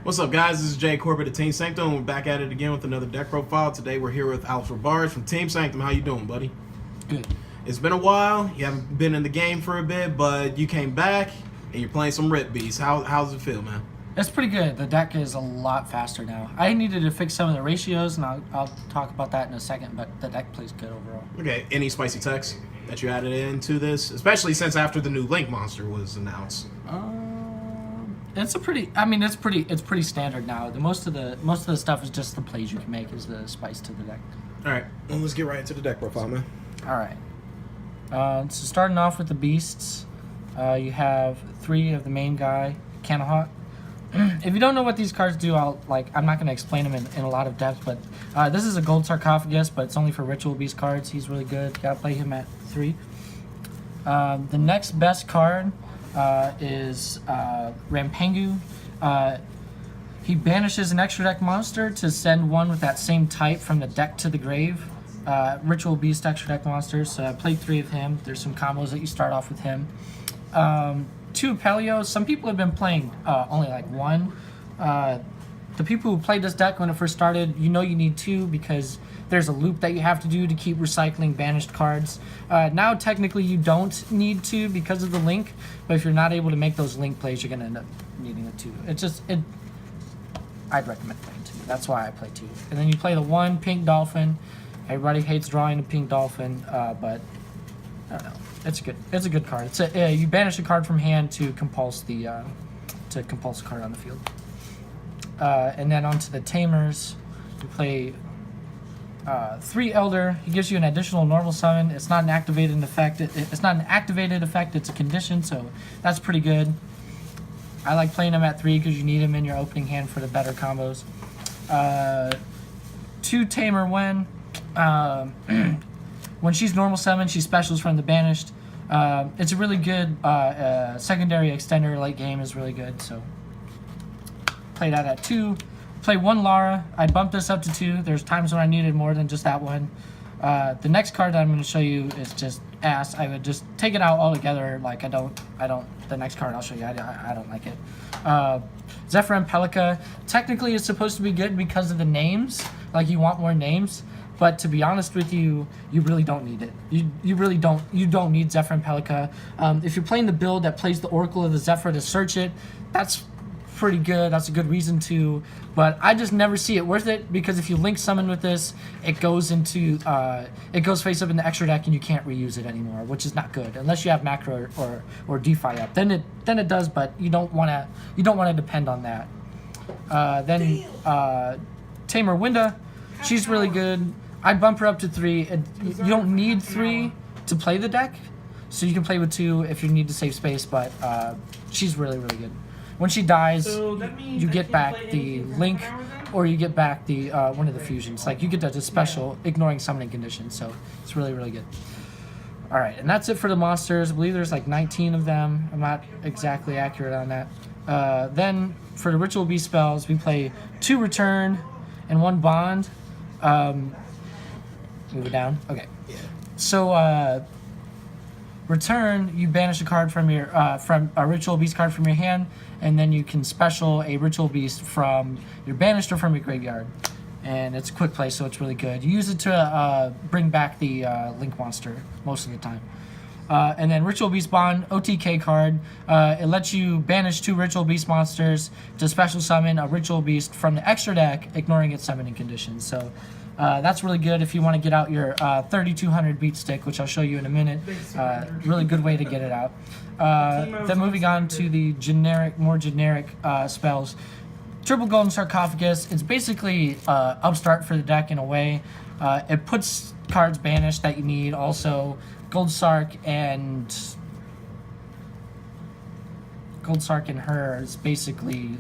What's up, guys? This is Jay Corbett of Team Sanctum. We're back at it again with another deck profile. Today we're here with Alfred Barge from Team Sanctum. How you doing, buddy? Good. It's been a while. You haven't been in the game for a bit, but you came back and you're playing some Rip Beasts. How's it feel, man? It's pretty good. The deck is a lot faster now. I needed to fix some of the ratios, and I'll talk about that in a second, but the deck plays good overall. Okay, any spicy text that you added into this? Especially since after the new Link monster was announced. It's pretty standard now. Most of the stuff is just the plays you can make is the spice to the deck. All right, well, let's get right into the deck profile, man. All right. So starting off with the beasts, you have 3 of the main guy, Cannahawk. If you don't know what these cards do, I'm not going to explain them in a lot of depth, but this is a gold sarcophagus, but it's only for ritual beast cards. He's really good. Got to play him at 3. The next best card is Rampangu. He banishes an extra deck monster to send one with that same type from the deck to the grave. Ritual beast extra deck monsters. So I played 3 of him. There's some combos that you start off with him. 2 Pelios. Some people have been playing only like 1. The people who played this deck when it first started, you know you need 2 because there's a loop that you have to do to keep recycling banished cards. Now technically you don't need 2 because of the link, but if you're not able to make those link plays, you're going to end up needing a 2. I'd recommend playing 2. That's why I play 2. And then you play the 1 Pink Dolphin. Everybody hates drawing a Pink Dolphin, but I don't know. It's a good card. You banish a card from hand to compulse a card on the field. And then onto the Tamers, you play 3 Elder. He gives you an additional normal summon. It's not an activated effect. It's not an activated effect. It's a condition, so that's pretty good. I like playing him at 3 because you need him in your opening hand for the better combos. 2 Tamer Wen. When she's normal summon, she specials from the banished. It's a really good secondary extender. Late game is really good, so play that at 2. Play 1 Lara. I bumped this up to 2. There's times when I needed more than just that one. The next card that I'm going to show you is just ass. I would just take it out altogether. Like I don't. The next card I'll show you, I don't like it. Zephyr and Pelika. Technically, it's supposed to be good because of the names. Like you want more names. But to be honest with you, you really don't need it. You really don't. You don't need Zephyr and Pelika. If you're playing the build that plays the Oracle of the Zephyr to search it, that's pretty good. That's a good reason to. But I just never see it worth it because if you link summon with this, it goes face up in the extra deck and you can't reuse it anymore, which is not good unless you have macro or DeFi up. Then it does, but you don't want to depend on that. Tamer Winda, she's really good. I'd bump her up to 3. You don't need 3 to play the deck, so you can play with 2 if you need to save space, but she's really, really good. When she dies, you get back the link, or you get back the one of the fusions. Like, you get that special ignoring summoning conditions, so it's really, really good. Alright, and that's it for the monsters. I believe there's like 19 of them. I'm not exactly accurate on that. Then, for the Ritual Beast spells, we play 2 Return and 1 Bond. Move it down. Okay. Yeah. So return, you banish a card from your from a Ritual Beast card from your hand, and then you can special a Ritual Beast from your banished or from your graveyard. And it's a quick play, so it's really good. You use it to bring back the Link monster most of the time. And then Ritual Beast Bond, OTK card. It lets you banish 2 Ritual Beast monsters to special summon a Ritual Beast from the extra deck, ignoring its summoning conditions. So that's really good if you want to get out your 3200 beat stick, which I'll show you in a minute. Really good way to get it out. Then moving on to the more generic spells. Triple Golden Sarcophagus. It's basically upstart for the deck in a way. It puts cards banished that you need. Also, Gold Sark and her is basically,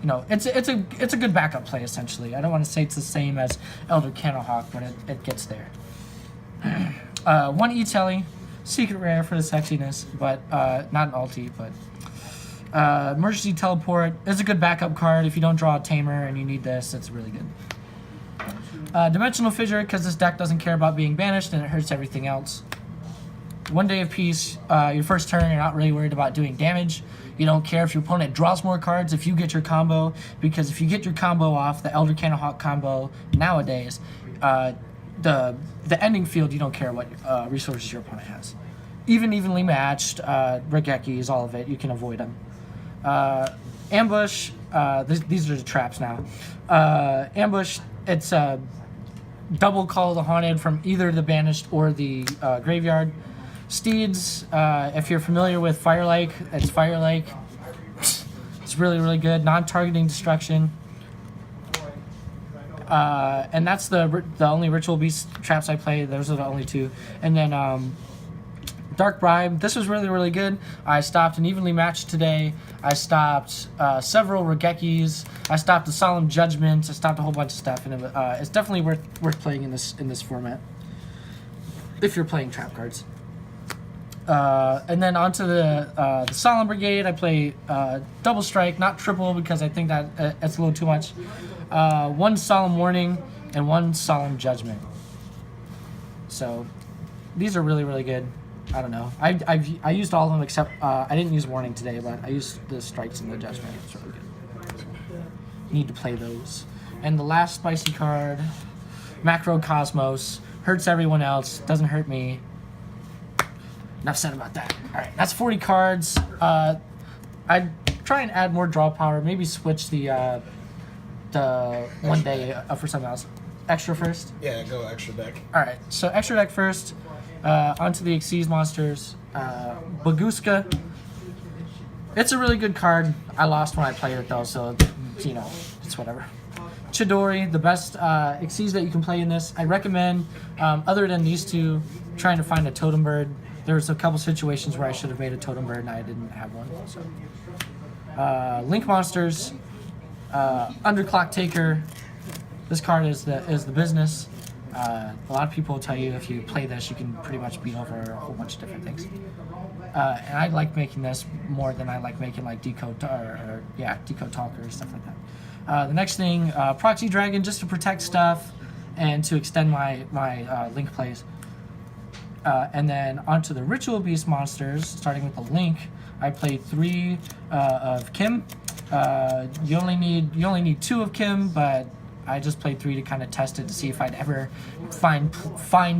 it's a good backup play essentially. I don't want to say it's the same as Elder Cannahawk, but it gets there. 1 E-Telly, secret rare for the sexiness, but not an ulti, but Emergency Teleport is a good backup card if you don't draw a Tamer and you need this. It's really good. Dimensional Fissure, because this deck doesn't care about being banished and it hurts everything else. 1 day of peace. Your first turn, you're not really worried about doing damage. You don't care if your opponent draws more cards if you get your combo, because if you get your combo off, the Elder Cannonhawk combo nowadays, the ending field, you don't care what resources your opponent has. Even evenly matched, Regekis, all of it, you can avoid them. Ambush, these are the traps now. Ambush, it's a double Call of the Haunted from either the Banished or the Graveyard. Steeds, if you're familiar with Firelake, it's Firelake. It's really, really good. Non-targeting destruction. And that's the only Ritual Beast traps I play. Those are the only two. And then Dark Bribe. This was really, really good. I stopped an evenly matched today. I stopped several Regekis. I stopped the Solemn Judgment. I stopped a whole bunch of stuff, and it's definitely worth playing in this format if you're playing trap cards. And then onto the Solemn Brigade. I play double strike, not triple, because I think that it's a little too much. 1 Solemn Warning and 1 Solemn Judgment. So these are really, really good. I don't know. I used all of them except I didn't use Warning today, but I used the strikes and the Judgment. It's really good. Need to play those. And the last spicy card, Macro Cosmos, hurts everyone else, doesn't hurt me. Enough said about that. All right, that's 40 cards. I'd try and add more draw power. Maybe switch the 1 day for something else. Extra first. Yeah, go extra deck. All right, so extra deck first. Onto the Xyz monsters. Baguska. It's a really good card. I lost when I played it though, so you know, it's whatever. Chidori, the best Xyz that you can play in this. I recommend, other than these two, trying to find a Totem Bird. There's a couple situations where I should have made a Totem Bird and I didn't have one. So, Link monsters, Underclock Taker. This card is the business. A lot of people will tell you if you play this, you can pretty much beat over a whole bunch of different things. And I like making this more than I like making like Decode Talker or stuff like that. The next thing, Proxy Dragon, just to protect stuff and to extend my Link plays. And then onto the Ritual Beast monsters, starting with the Link. I played 3 of Kim. You only need 2 of Kim, but I just played 3 to kind of test it to see if I'd ever find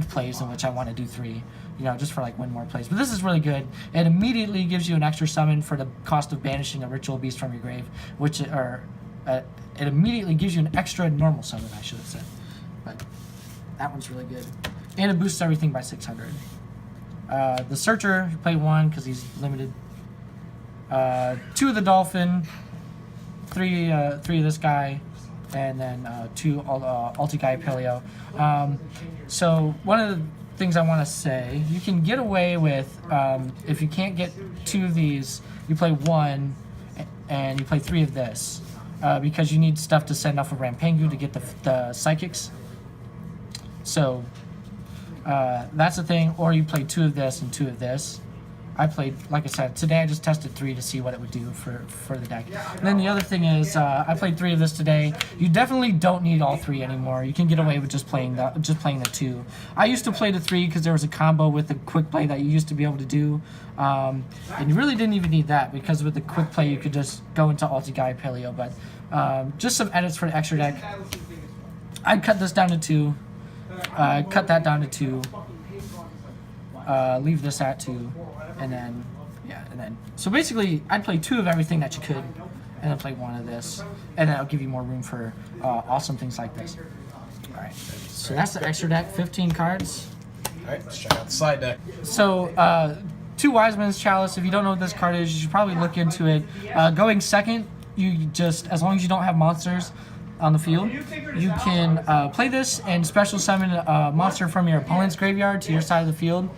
plays in which I want to do 3, you know, just for like win more plays. But this is really good. It immediately gives you an extra summon for the cost of banishing a Ritual Beast from your grave, it immediately gives you an extra normal summon, I should have said. But that one's really good. And it boosts everything by 600. The Searcher, you play 1 because he's limited. 2 of the Dolphin, 3 of this guy, and then 2 Ulti-Gaia Paleo. So one of the things I want to say, you can get away with, if you can't get 2 of these, you play 1 and you play 3 of this, because you need stuff to send off of Rampengu to get the Psychics. So that's the thing, or you play 2 of this and 2 of this. I played, like I said, today I just tested 3 to see what it would do for the deck. And then the other thing is, I played 3 of this today. You definitely don't need all 3 anymore. You can get away with just playing the 2. I used to play the 3 because there was a combo with the quick play that you used to be able to do, and you really didn't even need that because with the quick play you could just go into Ulti-Gaia Paleo. But just some edits for the extra deck. I'd cut this down to 2. Cut that down to 2. Leave this at 2. And then, so basically, I'd play 2 of everything that you could, and then play 1 of this, and then I'll give you more room for awesome things like this. All right, so that's the extra deck, 15 cards. All right, let's check out the side deck. So, 2 Wise Men's Chalice. If you don't know what this card is, you should probably look into it. Going second, you just, as long as you don't have monsters on the field, you can play this and special summon a monster from your opponent's graveyard to your side of the field.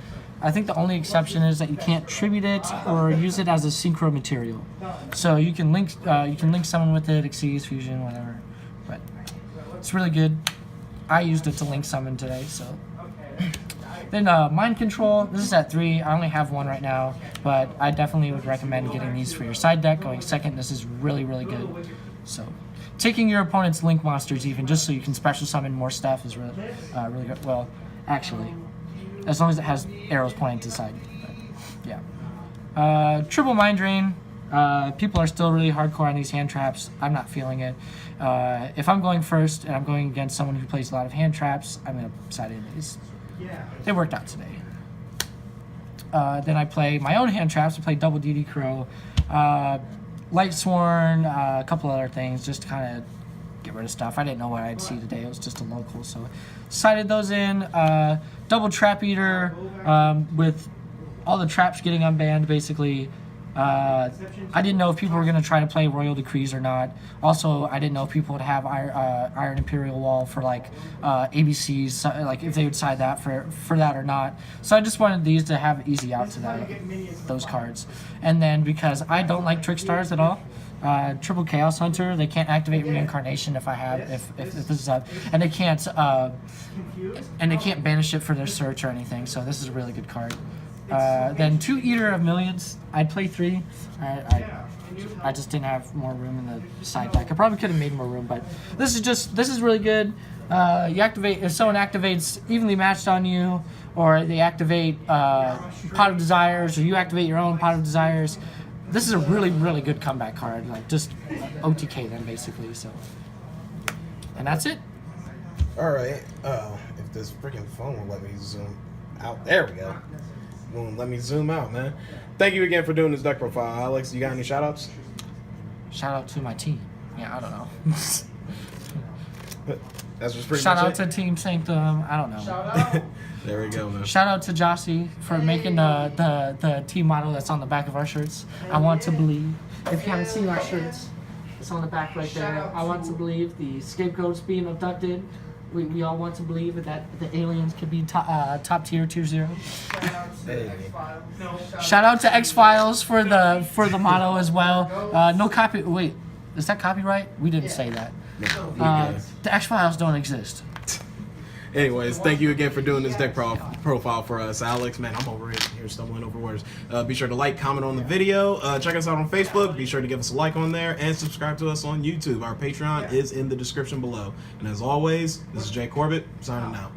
I think the only exception is that you can't tribute it or use it as a synchro material. So you can link summon with it, Xyz, Fusion, whatever. But it's really good. I used it to link summon today. So then Mind Control. This is at 3. I only have 1 right now, but I definitely would recommend getting these for your side deck. Going second, this is really, really good. So taking your opponent's link monsters even just so you can special summon more stuff is really good. Well, actually, as long as it has arrows pointing to the side. But, yeah. Triple Mind Drain. People are still really hardcore on these hand traps. I'm not feeling it. If I'm going first and I'm going against someone who plays a lot of hand traps, I'm going to side in these. They worked out today. Then I play my own hand traps. I play Double DD Crow, Light Sworn, a couple other things just to kind of get rid of stuff. I didn't know what I'd see today. It was just a local, so sided those in. Double Trap Eater with all the traps getting unbanned, basically. I didn't know if people were going to try to play Royal Decrees or not. Also, I didn't know if people would have Iron Imperial Wall for like ABCs, like if they would side that for that or not. So I just wanted these to have easy out to those cards. And then because I don't like Trick Stars at all, Triple Chaos Hunter, they can't activate Reincarnation if this is up, and they can't banish it for their search or anything. So this is a really good card. Then 2 Eater of Millions. I'd play 3. I just didn't have more room in the side deck. I probably could have made more room, but this is really good. You activate if someone activates evenly matched on you, or they activate Pot of Desires, or you activate your own Pot of Desires. This is a really, really good comeback card. Like just OTK them basically. So, and that's it. All right. If this freaking phone will let me zoom out, there we go. Won't let me zoom out, man. Thank you again for doing this deck profile, Alex. You got any shout outs? Shout out to my team. Yeah, I don't know. That's just pretty Shout much out to Team Sanctum. I don't know. Shout out. There we go, man. Shout out to Jossie for making the team motto that's on the back of our shirts. I want to believe. If you haven't seen our shirts, it's on the back right there. I want to believe the scapegoats being abducted. We all want to believe that the aliens could be top tier 2-0. Shout out to X-Files for the motto as well. No copy. Wait, is that copyright? We didn't say that. The X-Files don't exist. Anyways, thank you again for doing this deck profile for us, Alex. Man, I'm over here stumbling over words. Be sure to like, comment on the video. Check us out on Facebook. Be sure to give us a like on there and subscribe to us on YouTube. Our Patreon is in the description below. And as always, this is Jay Corbett signing out.